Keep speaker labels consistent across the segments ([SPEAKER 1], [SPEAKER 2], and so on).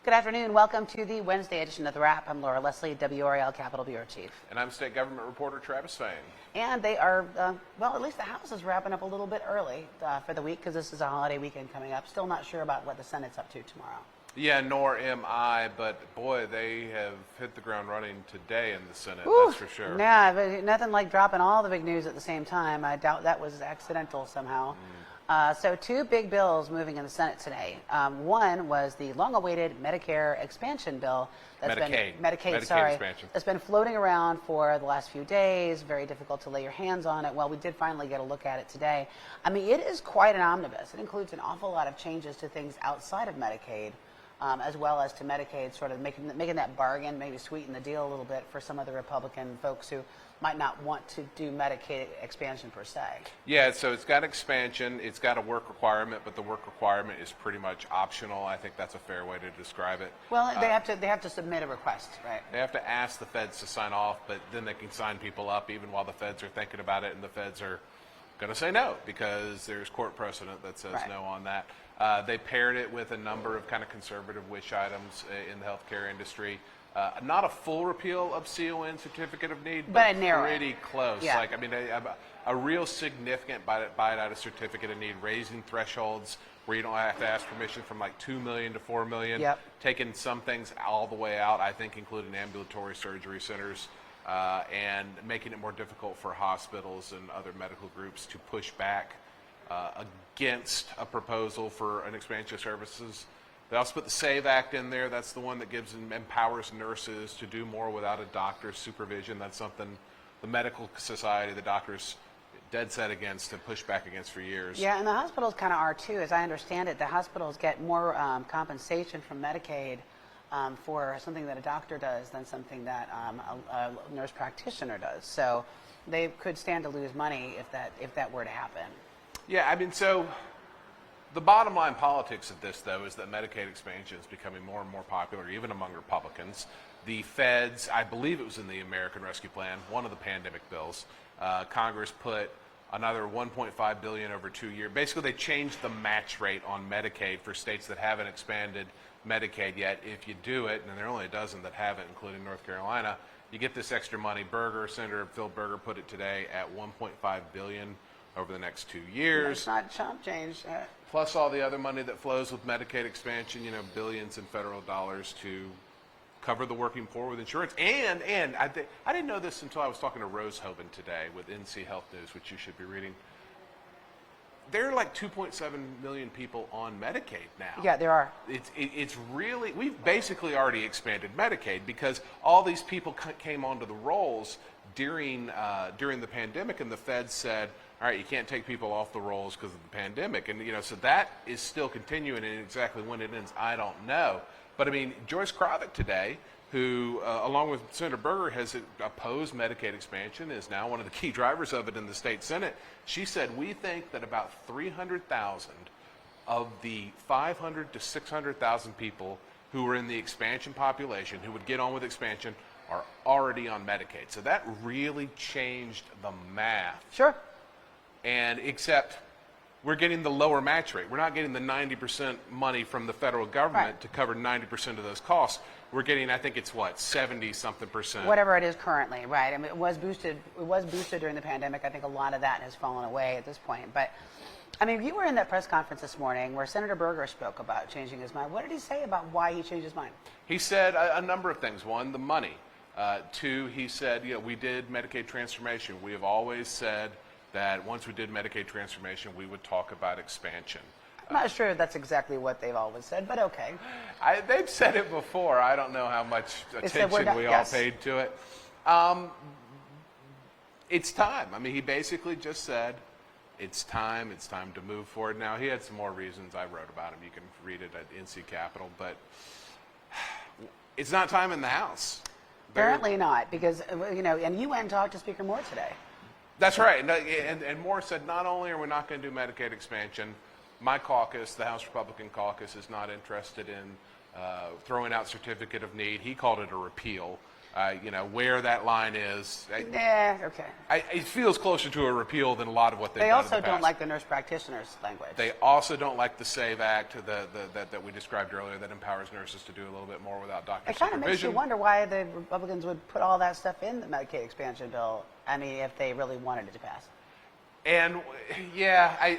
[SPEAKER 1] Good afternoon. Welcome to the Wednesday edition of The Wrap. I'm Laura Leslie, WRAL Capitol Bureau Chief.
[SPEAKER 2] And I'm State Government Reporter Travis Fain.
[SPEAKER 1] And they are, well, at least the House is wrapping up a little bit early for the week because this is a holiday weekend coming up. Still not sure about what the Senate's up to tomorrow.
[SPEAKER 2] Yeah, nor am I, but boy, they have hit the ground running today in the Senate,
[SPEAKER 1] Ooh,
[SPEAKER 2] that's for sure.
[SPEAKER 1] Yeah, but nothing like dropping all the big news at the same time. I doubt that was accidental somehow. So two big bills moving in the Senate today. One was the long-awaited Medicare expansion bill. Medicaid expansion. That's been floating around for the last few days. Very difficult to lay your hands on it. Well, we did finally get a look at it today. I mean, it is quite an omnibus. It includes an awful lot of changes to things outside of Medicaid, as well as to Medicaid, sort of making that bargain, maybe sweeten the deal a little bit for some of the Republican folks who might not want to do Medicaid expansion per se.
[SPEAKER 2] Yeah, so it's got expansion, it's got a work requirement, but the work requirement is pretty much optional. I think that's a fair way to describe it.
[SPEAKER 1] Well, they have to submit a request, right?
[SPEAKER 2] They have to ask the feds to sign off, but then they can sign people up even while the feds are thinking about it, and the feds are going to say no because there's court precedent that says no on that. They paired it with a number of kind of conservative wish items in the healthcare industry. Not a full repeal of CON, certificate of need, but pretty close.
[SPEAKER 1] Yeah.
[SPEAKER 2] Like, I mean, a real significant buy it out of certificate of need, raising thresholds where you don't have to ask permission from like $2 million to $4 million, taking some things all the way out, I think including ambulatory surgery centers, and making it more difficult for hospitals and other medical groups to push back against a proposal for an expansion of services. They also put the SAVE Act in there. That's the one that empowers nurses to do more without a doctor's supervision. That's something the medical society, the doctors, dead set against and pushed back against for years.
[SPEAKER 1] Yeah, and the hospitals kind of are too. As I understand it, the hospitals get more compensation from Medicaid for something that a doctor does than something that a nurse practitioner does. So they could stand to lose money if that were to happen.
[SPEAKER 2] Yeah, I mean, so the bottom line politics of this, though, is that Medicaid expansion is becoming more and more popular, even among Republicans. The feds, I believe it was in the American Rescue Plan, one of the pandemic bills, Congress put another $1.5 billion over 2 years. Basically, they changed the match rate on Medicaid for states that haven't expanded Medicaid yet. If you do it, and there are only a dozen that haven't, including North Carolina, you get this extra money. Senator Phil Berger put it today at $1.5 billion over the next 2 years.
[SPEAKER 1] It's not chump change.
[SPEAKER 2] Plus all the other money that flows with Medicaid expansion, you know, billions in federal dollars to cover the working poor with insurance. And I didn't know this until I was talking to Rose Hoban today with NC Health News, which you should be reading. There are like 2.7 million people on Medicaid now.
[SPEAKER 1] Yeah, there are.
[SPEAKER 2] It's really, we've basically already expanded Medicaid because all these people came onto the rolls during the pandemic, and the feds said, all right, you can't take people off the rolls because of the pandemic. And, you know, so that is still continuing, and exactly when it ends, I don't know. But, I mean, Joyce Kravick today, who, along with Senator Berger, has opposed Medicaid expansion, is now one of the key drivers of it in the state Senate. She said, we think that about 300,000 of the 500 to 600,000 people who are in the expansion population, who would get on with expansion, are already on Medicaid. So that really changed the math.
[SPEAKER 1] Sure.
[SPEAKER 2] And except we're getting the lower match rate. We're not getting the 90% money from the federal government to cover 90% of those costs. We're getting, I think it's what, 70-something%.
[SPEAKER 1] Whatever it is currently, right? I mean, it was boosted during the pandemic. I think a lot of that has fallen away at this point. But I mean, you were in that press conference this morning where Senator Berger spoke about changing his mind. What did he say about why he changed his mind?
[SPEAKER 2] He said a number of things. One, the money. Two, he said, you know, we did Medicaid transformation. We have always said that once we did Medicaid transformation, we would talk about expansion.
[SPEAKER 1] I'm not sure that's exactly what they've always said, but okay.
[SPEAKER 2] They've said it before. I don't know how much attention we all paid to it. It's time. I mean, he basically just said, it's time to move forward. Now, he had some more reasons. I wrote about him. You can read it at NC Capitol, but it's not time in the House.
[SPEAKER 1] Apparently not, because, you know, and you went and talked to Speaker Moore today.
[SPEAKER 2] That's right. And Moore said, not only are we not going to do Medicaid expansion, my caucus, the House Republican caucus, is not interested in throwing out certificate of need. He called it a repeal. Where that line is.
[SPEAKER 1] Okay.
[SPEAKER 2] It feels closer to a repeal than a lot of what they've
[SPEAKER 1] They
[SPEAKER 2] done in the
[SPEAKER 1] also don't
[SPEAKER 2] past.
[SPEAKER 1] like the nurse practitioners language.
[SPEAKER 2] They also don't like the SAVE Act that we described earlier that empowers nurses to do a little bit more without doctor
[SPEAKER 1] It kind
[SPEAKER 2] supervision.
[SPEAKER 1] of makes you wonder why the Republicans would put all that stuff in the Medicaid expansion bill. I mean, if they really wanted it to pass.
[SPEAKER 2] And yeah,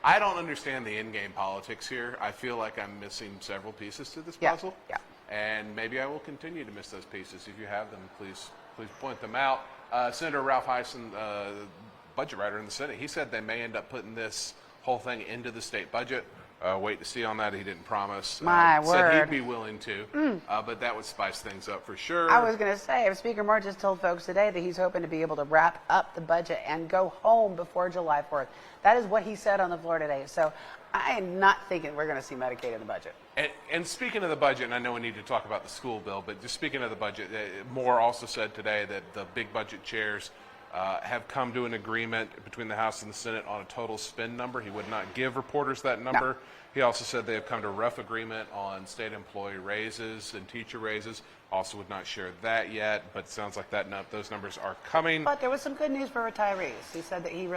[SPEAKER 2] I don't understand the in-game politics here. I feel like I'm missing several pieces to this puzzle.
[SPEAKER 1] Yeah.
[SPEAKER 2] And maybe I will continue to miss those pieces. If you have them, please point them out. Senator Ralph Hyson, budget writer in the Senate, he said they may end up putting this whole thing into the state budget. Wait to see on that. He didn't promise.
[SPEAKER 1] My
[SPEAKER 2] Said
[SPEAKER 1] word.
[SPEAKER 2] he'd be willing to, but that would spice things up for sure.
[SPEAKER 1] I was going to say, Speaker Moore just told folks today that he's hoping to be able to wrap up the budget and go home before July 4th. That is what he said on the floor today. So I am not thinking we're going to see Medicaid in the budget.
[SPEAKER 2] And speaking of the budget, and I know we need to talk about the school bill, but just speaking of the budget, Moore also said today that the big budget chairs have come to an agreement between the House and the Senate on a total spend number. He would not give reporters that number.
[SPEAKER 1] No.
[SPEAKER 2] He also said they have come to a rough agreement on state employee raises and teacher raises. Also would not share that yet, but it sounds like those numbers are coming.
[SPEAKER 1] But there was some good news for retirees. He said that he's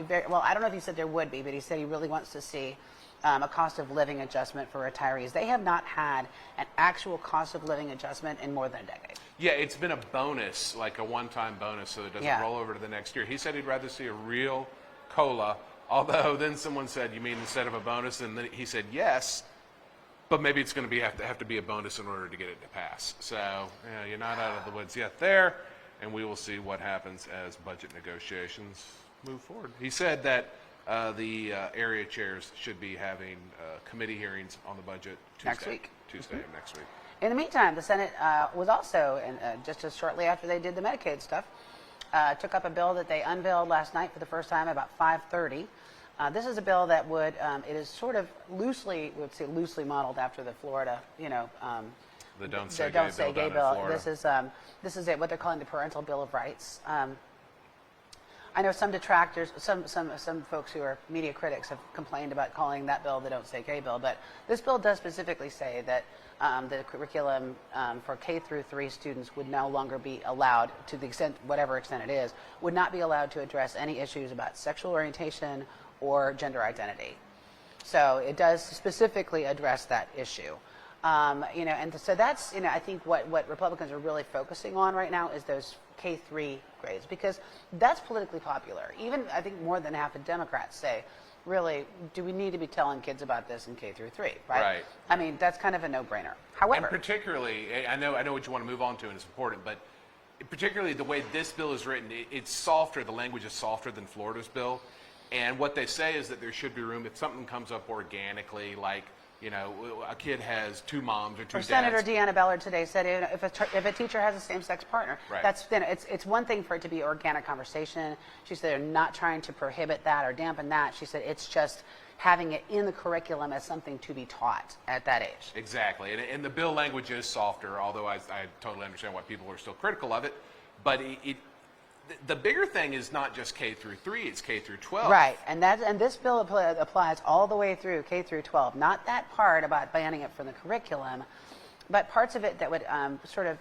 [SPEAKER 1] very, well, I don't know if he said there would be, but he said he really wants to see a cost of living adjustment for retirees. They have not had an actual cost of living adjustment in more than a decade.
[SPEAKER 2] Yeah, it's been a bonus, like a one-time bonus, so it doesn't roll over to the next year. He said he'd rather see a real COLA, although then someone said, you mean instead of a bonus? And then he said yes, but maybe it's going to have to be a bonus in order to get it to pass. So you're not out of the woods yet there, and we will see what happens as budget negotiations move forward. He said that the area chairs should be having committee hearings on the budget Tuesday of next week.
[SPEAKER 1] In the meantime, the Senate was also, just as shortly after they did the Medicaid stuff, took up a bill that they unveiled last night for the first time about 5:30. This is a bill that would, it is sort of loosely modeled after the Florida,
[SPEAKER 2] The Don't Say Gay bill.
[SPEAKER 1] This is what they're calling the Parental Bill of Rights. I know some detractors, some folks who are media critics have complained about calling that bill the Don't Say Gay bill, but this bill does specifically say that the curriculum for K through 3 students would no longer be allowed, to the extent, whatever extent it is, would not be allowed to address any issues about sexual orientation or gender identity. So it does specifically address that issue. And so that's, I think what Republicans are really focusing on right now is those K-3 grades, because that's politically popular. Even, I think, more than half of Democrats say, really, do we need to be telling kids about this in K through 3, right?
[SPEAKER 2] Right.
[SPEAKER 1] I mean, that's kind of a no-brainer. However,
[SPEAKER 2] and particularly, I know what you want to move on to, and it's important, but particularly the way this bill is written, it's softer. The language is softer than Florida's bill, and what they say is that there should be room if something comes up organically, like a kid has 2 moms or 2 dads.
[SPEAKER 1] Senator Deanna Bellard today said if a teacher has a same-sex partner,
[SPEAKER 2] right.
[SPEAKER 1] It's one thing for it to be organic conversation. She said they're not trying to prohibit that or dampen that. She said it's just having it in the curriculum as something to be taught at that age.
[SPEAKER 2] Exactly, and the bill language is softer, although I totally understand why people are still critical of it. But the bigger thing is not just K through 3; it's K through 12.
[SPEAKER 1] Right, and this bill applies all the way through K through 12. Not that part about banning it from the curriculum, but parts of it that would sort of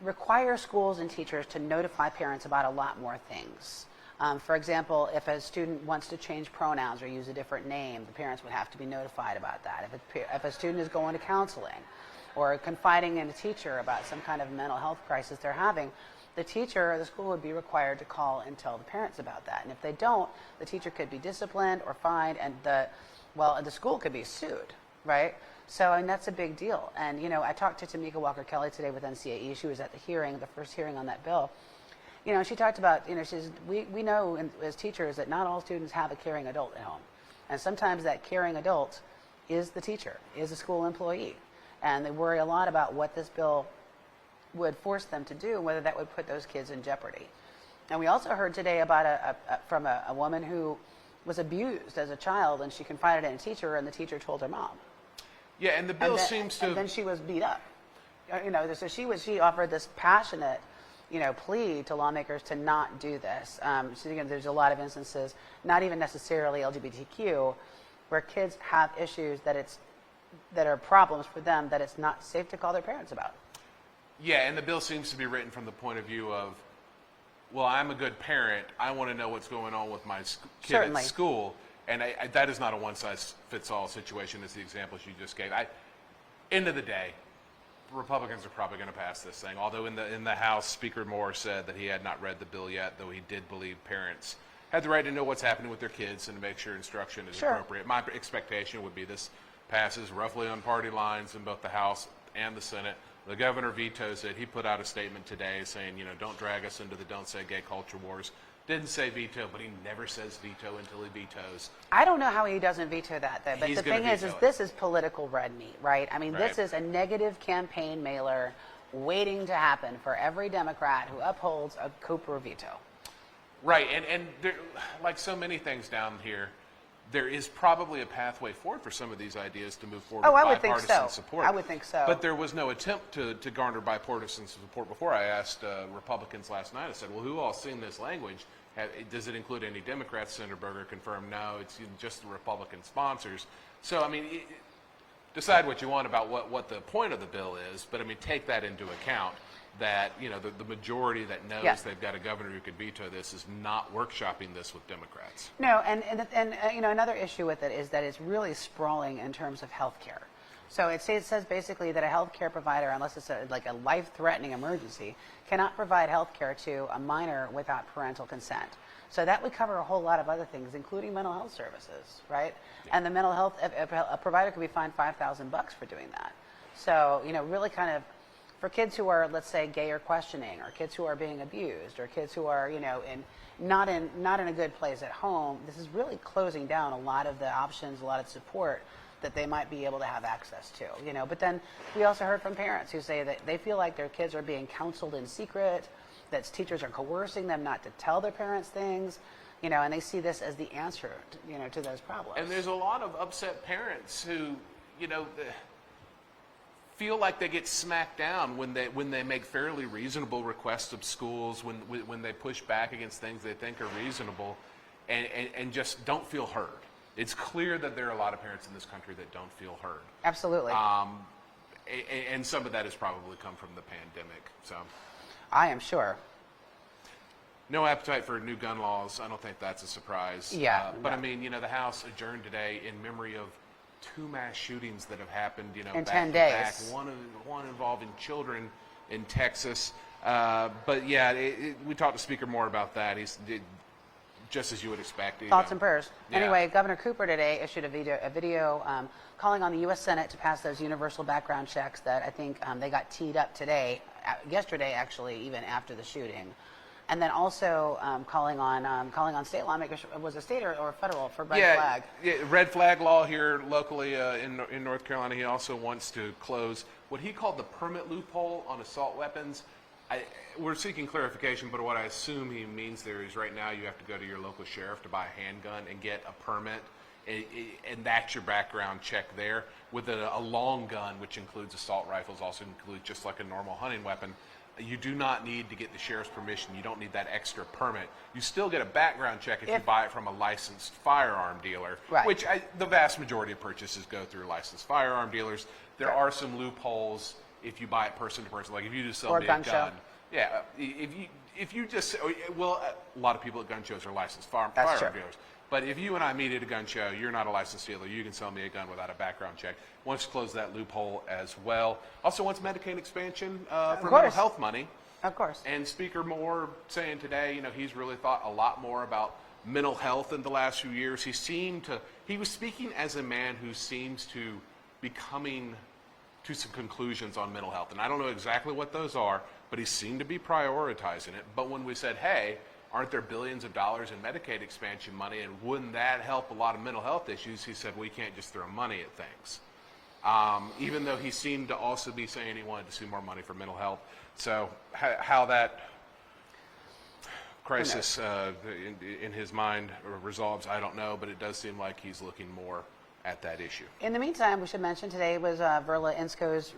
[SPEAKER 1] require schools and teachers to notify parents about a lot more things. For example, if a student wants to change pronouns or use a different name, the parents would have to be notified about that. If a student is going to counseling or confiding in a teacher about some kind of mental health crisis they're having, the teacher or the school would be required to call and tell the parents about that. And if they don't, the teacher could be disciplined or fined, and the school could be sued, right? So, that's a big deal. And, I talked to Tamika Walker-Kelly today with NCAE. She was at the first hearing on that bill. She talked about, she says, we know as teachers that not all students have a caring adult at home. And sometimes that caring adult is the teacher, is a school employee. And they worry a lot about what this bill would force them to do, whether that would put those kids in jeopardy. And we also heard today about from a woman who was abused as a child, and she confided in a teacher, and the teacher told her mom.
[SPEAKER 2] Yeah, and the bill seems to.
[SPEAKER 1] And then she was beat up. So she offered this passionate, plea to lawmakers to not do this. There's a lot of instances, not even necessarily LGBTQ, where kids have issues that are problems for them that it's not safe to call their parents about.
[SPEAKER 2] Yeah, and the bill seems to be written from the point of view of, well, I'm a good parent. I want to know what's going on with my kid
[SPEAKER 1] Certainly.
[SPEAKER 2] at school. And that is not a one-size-fits-all situation, as the examples you just gave. End of the day, Republicans are probably going to pass this thing. Although in the House, Speaker Moore said that he had not read the bill yet, though he did believe parents had the right to know what's happening with their kids and to make sure instruction is appropriate. My expectation would be this passes roughly on party lines in both the House and the Senate. The governor vetoes it. He put out a statement today saying, don't drag us into the don't say gay culture wars. Didn't say veto, but he never says veto until he vetoes.
[SPEAKER 1] I don't know how he doesn't veto that, though. But
[SPEAKER 2] He's
[SPEAKER 1] the
[SPEAKER 2] gonna
[SPEAKER 1] thing is
[SPEAKER 2] veto it.
[SPEAKER 1] this is political red meat, right? I mean, this
[SPEAKER 2] Right.
[SPEAKER 1] is a negative campaign mailer waiting to happen for every Democrat who upholds a Cooper veto.
[SPEAKER 2] Right, and there, like so many things down here, there is probably a pathway forward for some of these ideas to move forward
[SPEAKER 1] Oh,
[SPEAKER 2] with
[SPEAKER 1] I would think
[SPEAKER 2] bipartisan
[SPEAKER 1] so.
[SPEAKER 2] support.
[SPEAKER 1] I would think so.
[SPEAKER 2] But there was no attempt to garner bipartisan support before. I asked Republicans last night, I said, well, who all seen this language? Does it include any Democrats? Senator Berger confirmed, no, it's just the Republican sponsors. So, I mean, decide what you want about what the point of the bill is, but, I mean, take that into account that, the majority that knows
[SPEAKER 1] Yeah.
[SPEAKER 2] they've got a governor who could veto this is not workshopping this with Democrats.
[SPEAKER 1] No, and another issue with it is that it's really sprawling in terms of health care. So it says basically that a health care provider, unless it's like a life-threatening emergency, cannot provide health care to a minor without parental consent. So that would cover a whole lot of other things, including mental health services, right? Yeah. And the mental health, a provider could be fined $5,000 for doing that. So, really kind of, for kids who are, let's say, gay or questioning, or kids who are being abused, or kids who are, not in a good place at home, this is really closing down a lot of the options, a lot of support that they might be able to have access to, But then we also heard from parents who say that they feel like their kids are being counseled in secret, that teachers are coercing them not to tell their parents things, and they see this as the answer, to those problems.
[SPEAKER 2] And there's a lot of upset parents who, feel like they get smacked down when they make fairly reasonable requests of schools, when they push back against things they think are reasonable, and just don't feel heard. It's clear that there are a lot of parents in this country that don't feel heard.
[SPEAKER 1] Absolutely.
[SPEAKER 2] And some of that has probably come from the pandemic. So,
[SPEAKER 1] I am sure.
[SPEAKER 2] no appetite for new gun laws. I don't think that's a surprise.
[SPEAKER 1] Yeah.
[SPEAKER 2] But
[SPEAKER 1] no.
[SPEAKER 2] I mean, the House adjourned today in memory of 2 mass shootings that have happened,
[SPEAKER 1] in
[SPEAKER 2] back
[SPEAKER 1] 10
[SPEAKER 2] to
[SPEAKER 1] days.
[SPEAKER 2] back. One involving children in Texas. But yeah, we talked to Speaker Moore about that. He's just as you would expect.
[SPEAKER 1] Thoughts and prayers.
[SPEAKER 2] Yeah.
[SPEAKER 1] Anyway, Governor Cooper today issued a video calling on the U.S. Senate to pass those universal background checks that I think they got teed up yesterday, actually, even after the shooting. And then also calling on state lawmakers. Was it state or federal for red flag?
[SPEAKER 2] Yeah, red flag law here locally in North Carolina. He also wants to close what he called the permit loophole on assault weapons. We're seeking clarification, but what I assume he means there is right now you have to go to your local sheriff to buy a handgun and get a permit, and that's your background check there. With a long gun, which includes assault rifles, also includes just like a normal hunting weapon, you do not need to get the sheriff's permission. You don't need that extra permit. You still get a background check if you buy it from a licensed firearm dealer,
[SPEAKER 1] right.
[SPEAKER 2] which the vast majority of purchases go through licensed firearm dealers. There
[SPEAKER 1] Right.
[SPEAKER 2] are some loopholes if you buy it person to person, like if you just sell
[SPEAKER 1] Or
[SPEAKER 2] me a
[SPEAKER 1] gun
[SPEAKER 2] gun.
[SPEAKER 1] show.
[SPEAKER 2] Yeah, if you just, well, a lot of people at gun shows are licensed
[SPEAKER 1] That's
[SPEAKER 2] firearm
[SPEAKER 1] true.
[SPEAKER 2] dealers. But if you and I meet at a gun show, you're not a licensed dealer. You can sell me a gun without a background check. Wants to close that loophole as well. Also wants Medicaid expansion for mental
[SPEAKER 1] course.
[SPEAKER 2] health money.
[SPEAKER 1] Of course.
[SPEAKER 2] And Speaker Moore saying today, he's really thought a lot more about mental health in the last few years. He was speaking as a man who seems to be coming to some conclusions on mental health. And I don't know exactly what those are, but he seemed to be prioritizing it. But when we said, hey, aren't there billions of dollars in Medicaid expansion money, and wouldn't that help a lot of mental health issues? He said, we can't just throw money at things. Even though he seemed to also be saying he wanted to see more money for mental health. So how that crisis in his mind resolves, I don't know, but it does seem like he's looking more at that issue.
[SPEAKER 1] In the meantime, we should mention today was Verla Insko's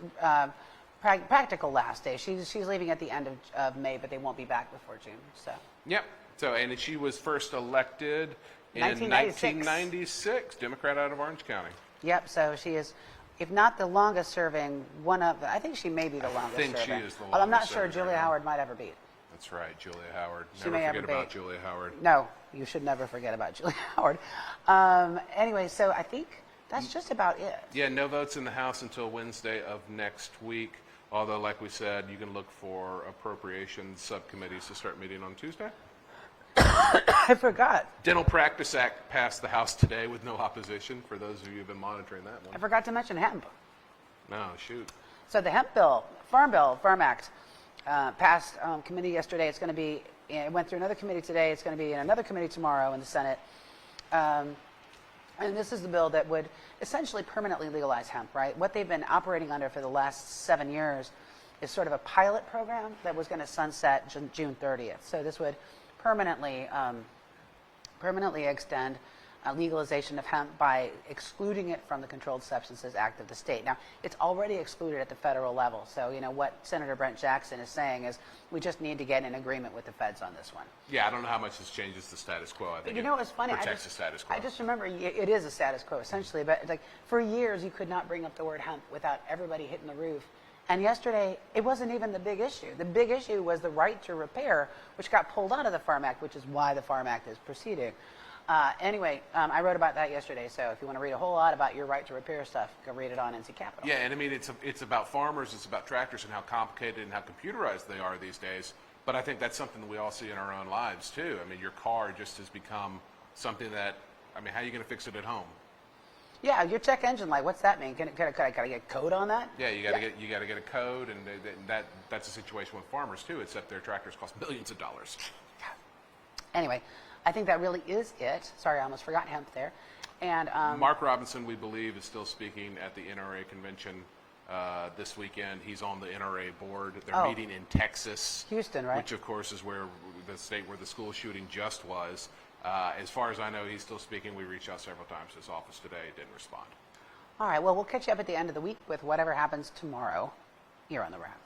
[SPEAKER 1] practical last day. She's leaving at the end of May, but they won't be back before June. So.
[SPEAKER 2] Yep. So, and she was first elected in
[SPEAKER 1] 1996.
[SPEAKER 2] 1996, Democrat out of Orange County.
[SPEAKER 1] Yep. So she is if not the longest serving, I think she may be the longest serving.
[SPEAKER 2] I think she is the
[SPEAKER 1] Although I'm not
[SPEAKER 2] longest
[SPEAKER 1] sure
[SPEAKER 2] serving
[SPEAKER 1] Julia
[SPEAKER 2] right now.
[SPEAKER 1] Howard might ever beat.
[SPEAKER 2] That's right, Julia Howard.
[SPEAKER 1] She
[SPEAKER 2] Never
[SPEAKER 1] may
[SPEAKER 2] forget
[SPEAKER 1] ever
[SPEAKER 2] about
[SPEAKER 1] be.
[SPEAKER 2] Julia Howard.
[SPEAKER 1] No, you should never forget about Julia Howard. Anyway, so I think that's just about it.
[SPEAKER 2] Yeah, no votes in the House until Wednesday of next week. Although, like we said, you can look for appropriations subcommittees to start meeting on Tuesday.
[SPEAKER 1] I forgot.
[SPEAKER 2] Dental Practice Act passed the House today with no opposition, for those of you who've been monitoring that
[SPEAKER 1] I
[SPEAKER 2] one.
[SPEAKER 1] forgot to mention hemp.
[SPEAKER 2] No, shoot.
[SPEAKER 1] So the hemp bill, Farm Act, passed committee yesterday. It's going to be, it went through another committee today. It's going to be in another committee tomorrow in the Senate. And this is the bill that would essentially permanently legalize hemp, right? What they've been operating under for the last 7 years is sort of a pilot program that was going to sunset June 30th. So this would permanently extend legalization of hemp by excluding it from the Controlled Substances Act of the state. Now, it's already excluded at the federal level. So, what Senator Brent Jackson is saying is we just need to get an agreement with the feds on this one.
[SPEAKER 2] Yeah, I don't know how much this changes the status quo. I think
[SPEAKER 1] What's funny?
[SPEAKER 2] protects the status quo.
[SPEAKER 1] I just remember it is a status quo essentially, but it's like for years you could not bring up the word hemp without everybody hitting the roof. And yesterday, it wasn't even the big issue. The big issue was the right to repair, which got pulled out of the Farm Act, which is why the Farm Act is proceeding. Anyway, I wrote about that yesterday, so if you want to read a whole lot about your right to repair stuff, go read it on NC Capital.
[SPEAKER 2] Yeah, and I mean, it's about farmers, it's about tractors and how complicated and how computerized they are these days. But I think that's something that we all see in our own lives, too. I mean, your car just has become something that, how are you going to fix it at home?
[SPEAKER 1] Yeah, your check engine light, what's that mean? Can I get code on that?
[SPEAKER 2] Yeah, you got to get a code, and that's a situation with farmers, too, except their tractors cost millions of dollars.
[SPEAKER 1] Anyway, I think that really is it. Sorry, I almost forgot hemp there. And
[SPEAKER 2] Mark Robinson, we believe, is still speaking at the NRA convention this weekend. He's on the NRA board. They're meeting in Texas.
[SPEAKER 1] Houston, right?
[SPEAKER 2] Which, of course, is where the state where the school shooting just was. As far as I know, he's still speaking. We reached out several times to his office today. Didn't respond.
[SPEAKER 1] All right, well, we'll catch you up at the end of the week with whatever happens tomorrow here on The Wrap.